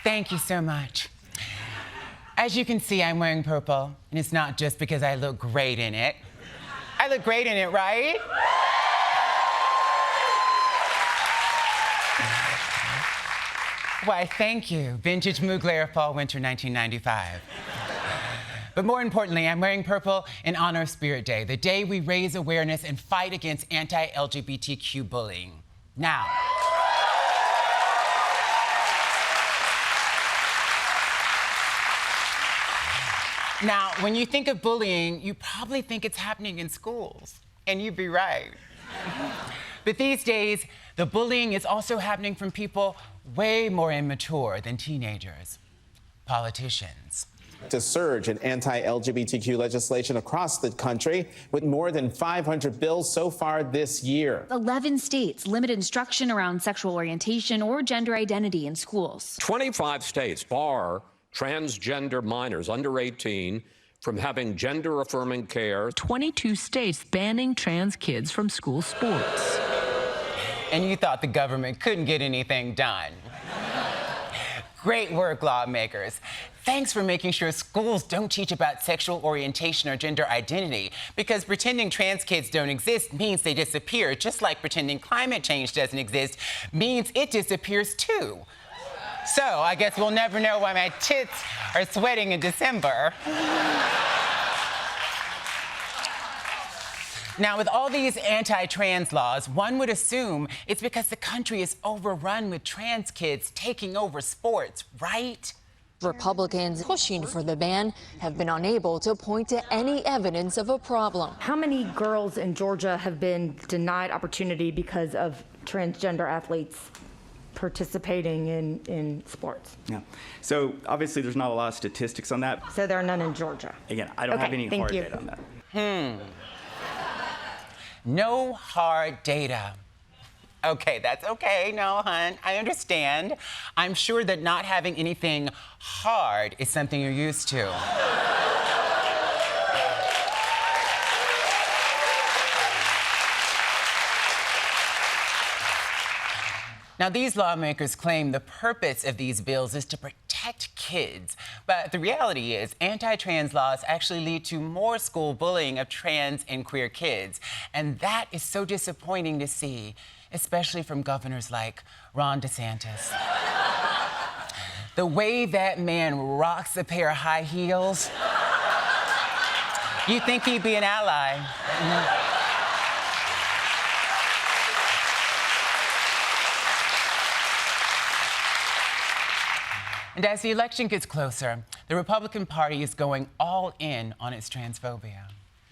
Thank you so much. As you can see, I'm wearing purple, and it's not just because I look great in it. I look great in it, right? Why, thank you. Vintage Mugler Fall Winter 1995. But more importantly, I'm wearing purple in honor of Spirit Day, the day we raise awareness and fight against anti-LGBTQ bullying. Now, when you think of bullying, you probably think it's happening in schools, and you'd be right. But these days, the bullying is also happening from people way more immature than teenagers, politicians. A surge in anti-LGBTQ legislation across the country, with more than 500 bills so far this year. 11 states limit instruction around sexual orientation or gender identity in schools. 25 states bar transgender minors under 18 from having gender-affirming care. 22 states banning trans kids from school sports. And you thought the government couldn't get anything done. Great work, lawmakers. Thanks for making sure schools don't teach about sexual orientation or gender identity, because pretending trans kids don't exist means they disappear, just like pretending climate change doesn't exist means it disappears too. So I guess we'll never know why my tits are sweating in December. Now, with all these anti-trans laws, one would assume it's because the country is overrun with trans kids taking over sports, right? Republicans pushing for the ban have been unable to point to any evidence of a problem. How many girls in Georgia have been denied opportunity because of transgender athletes participating in sports? Yeah. So obviously there's not a lot of statistics on that. So there are none in Georgia? Again, I don't have any hard data on that. No hard data. Okay, that's okay. No, hon, I understand. I'm sure that not having anything hard is something you're used to. Now, these lawmakers claim the purpose of these bills is to protect kids. But the reality is, anti-trans laws actually lead to more school bullying of trans and queer kids. And that is so disappointing to see, especially from governors like Ron DeSantis. The way that man rocks a pair of high heels, you'd think he'd be an ally. And as the election gets closer, the Republican Party is going all in on its transphobia.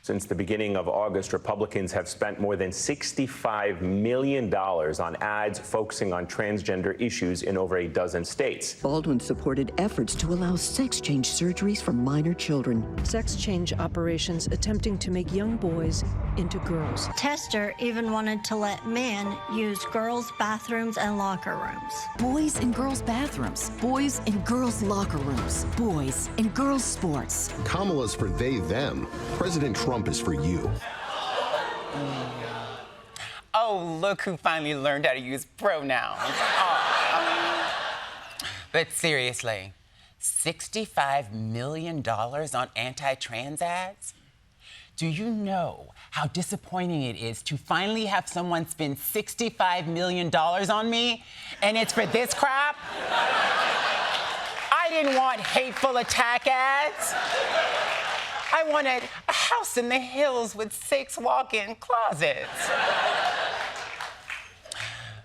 Since the beginning of August, Republicans have spent more than $65 million on ads focusing on transgender issues in over a dozen states. Baldwin supported efforts to allow sex change surgeries for minor children. Sex change operations attempting to make young boys into girls. Tester even wanted to let men use girls' bathrooms and locker rooms. Boys in girls' bathrooms. Boys in girls' locker rooms. Boys in girls' sports. Kamala's for they, them. President Trump is for you. Oh, look who finally learned how to use pronouns. But seriously, $65 million on anti-trans ads? Do you know how disappointing it is to finally have someone spend $65 million on me, and it's for this crap? I didn't want hateful attack ads. I wanted a house in the hills with 6 walk-in closets.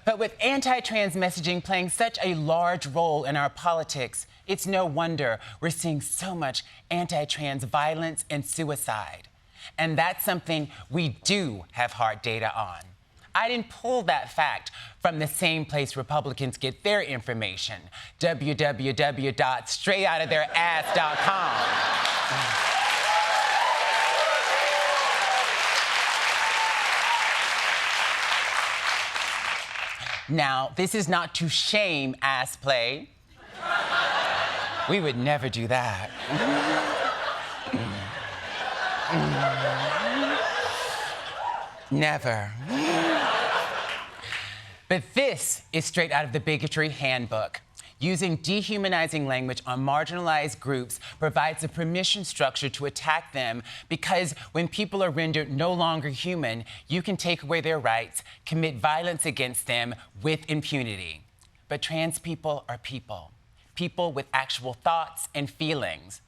But with anti-trans messaging playing such a large role in our politics, it's no wonder we're seeing so much anti-trans violence and suicide. And that's something we do have hard data on. I didn't pull that fact from the same place Republicans get their information, www.straightoutoftheirass.com. Now, this is not to shame ass play. We would never do that. Never. But this is straight out of the bigotry handbook. Using dehumanizing language on marginalized groups provides a permission structure to attack them, because when people are rendered no longer human, you can take away their rights, commit violence against them with impunity. But trans people are people, people with actual thoughts and feelings.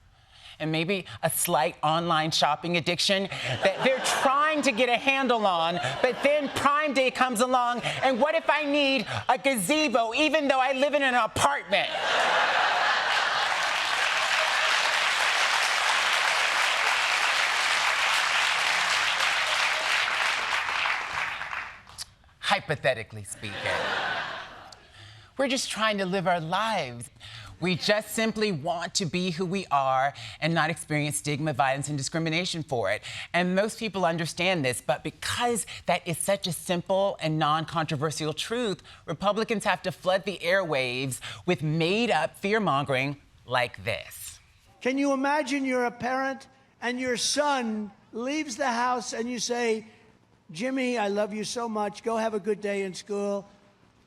And maybe a slight online shopping addiction that they're trying to get a handle on, but then Prime Day comes along, and what if I need a gazebo even though I live in an apartment? Hypothetically speaking. We're just trying to live our lives. We just simply want to be who we are and not experience stigma, violence, and discrimination for it. And most people understand this, but because that is such a simple and non-controversial truth, Republicans have to flood the airwaves with made-up fear-mongering like this. Can you imagine you're a parent and your son leaves the house and you say, Jimmy, I love you so much, go have a good day in school,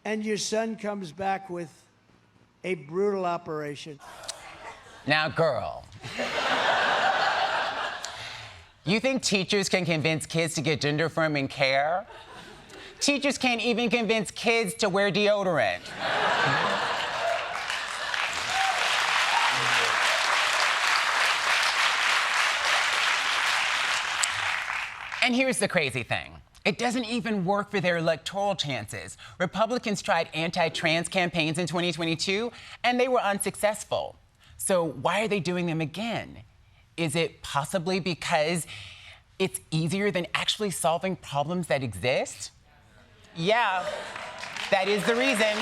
and your son comes back with a brutal operation. Now, girl, you think teachers can convince kids to get gender-affirming care? Teachers can't even convince kids to wear deodorant. And here's the crazy thing. It doesn't even work for their electoral chances. Republicans tried anti-trans campaigns in 2022, and they were unsuccessful. So why are they doing them again? Is it possibly because it's easier than actually solving problems that exist? Yeah, that is the reason.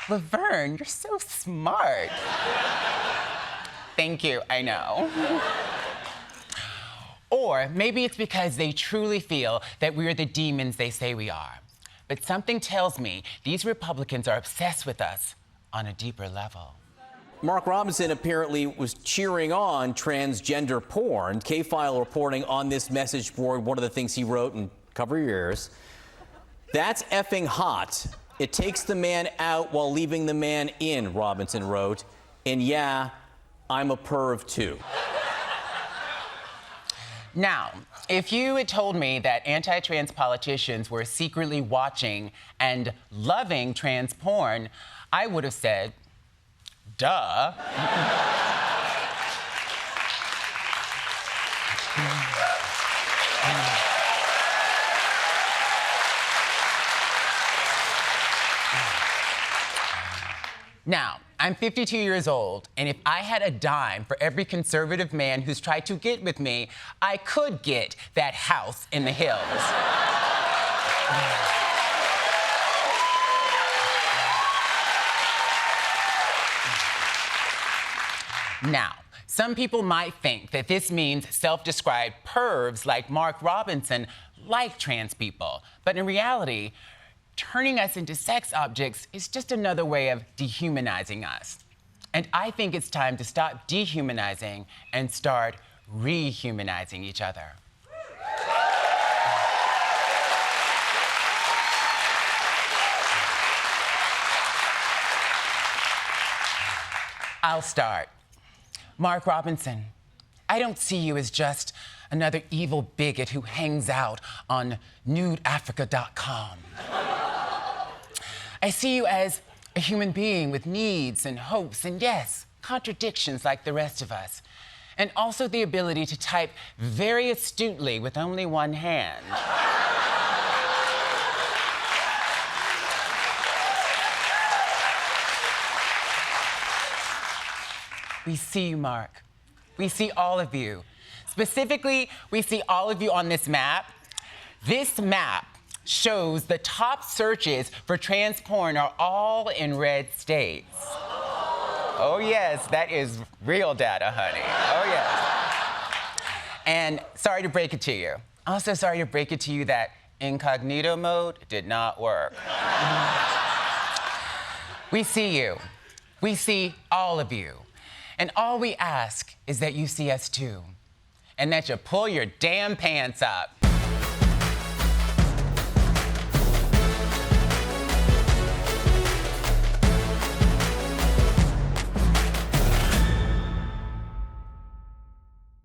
Laverne, you're so smart. Thank you, I know. Or maybe it's because they truly feel that we're the demons they say we are. But something tells me these Republicans are obsessed with us on a deeper level. Mark Robinson apparently was cheering on transgender porn. K-File reporting on this message board, one of the things he wrote, and cover your ears. That's effing hot. It takes the man out while leaving the man in, Robinson wrote. And yeah, I'm a perv too. Now, if you had told me that anti-trans politicians were secretly watching and loving trans porn, I would have said, duh. Now, I'm 52 years old, and if I had a dime for every conservative man who's tried to get with me, I could get that house in the hills. Now, some people might think that this means self-described pervs like Mark Robinson like trans people, but in reality, turning us into sex objects is just another way of dehumanizing us. And I think it's time to stop dehumanizing and start rehumanizing each other. I'll start. Mark Robinson, I don't see you as just another evil bigot who hangs out on nudeafrica.com. I see you as a human being with needs and hopes and, yes, contradictions like the rest of us. And also the ability to type very astutely with only one hand. We see you, Mark. We see all of you. Specifically, we see all of you on this map. This map shows the top searches for trans porn are all in red states. Oh, yes, that is real data, honey. Oh, yes. And sorry to break it to you. Also sorry to break it to you that incognito mode did not work. We see you. We see all of you. And all we ask is that you see us too. and that you pull your damn pants up.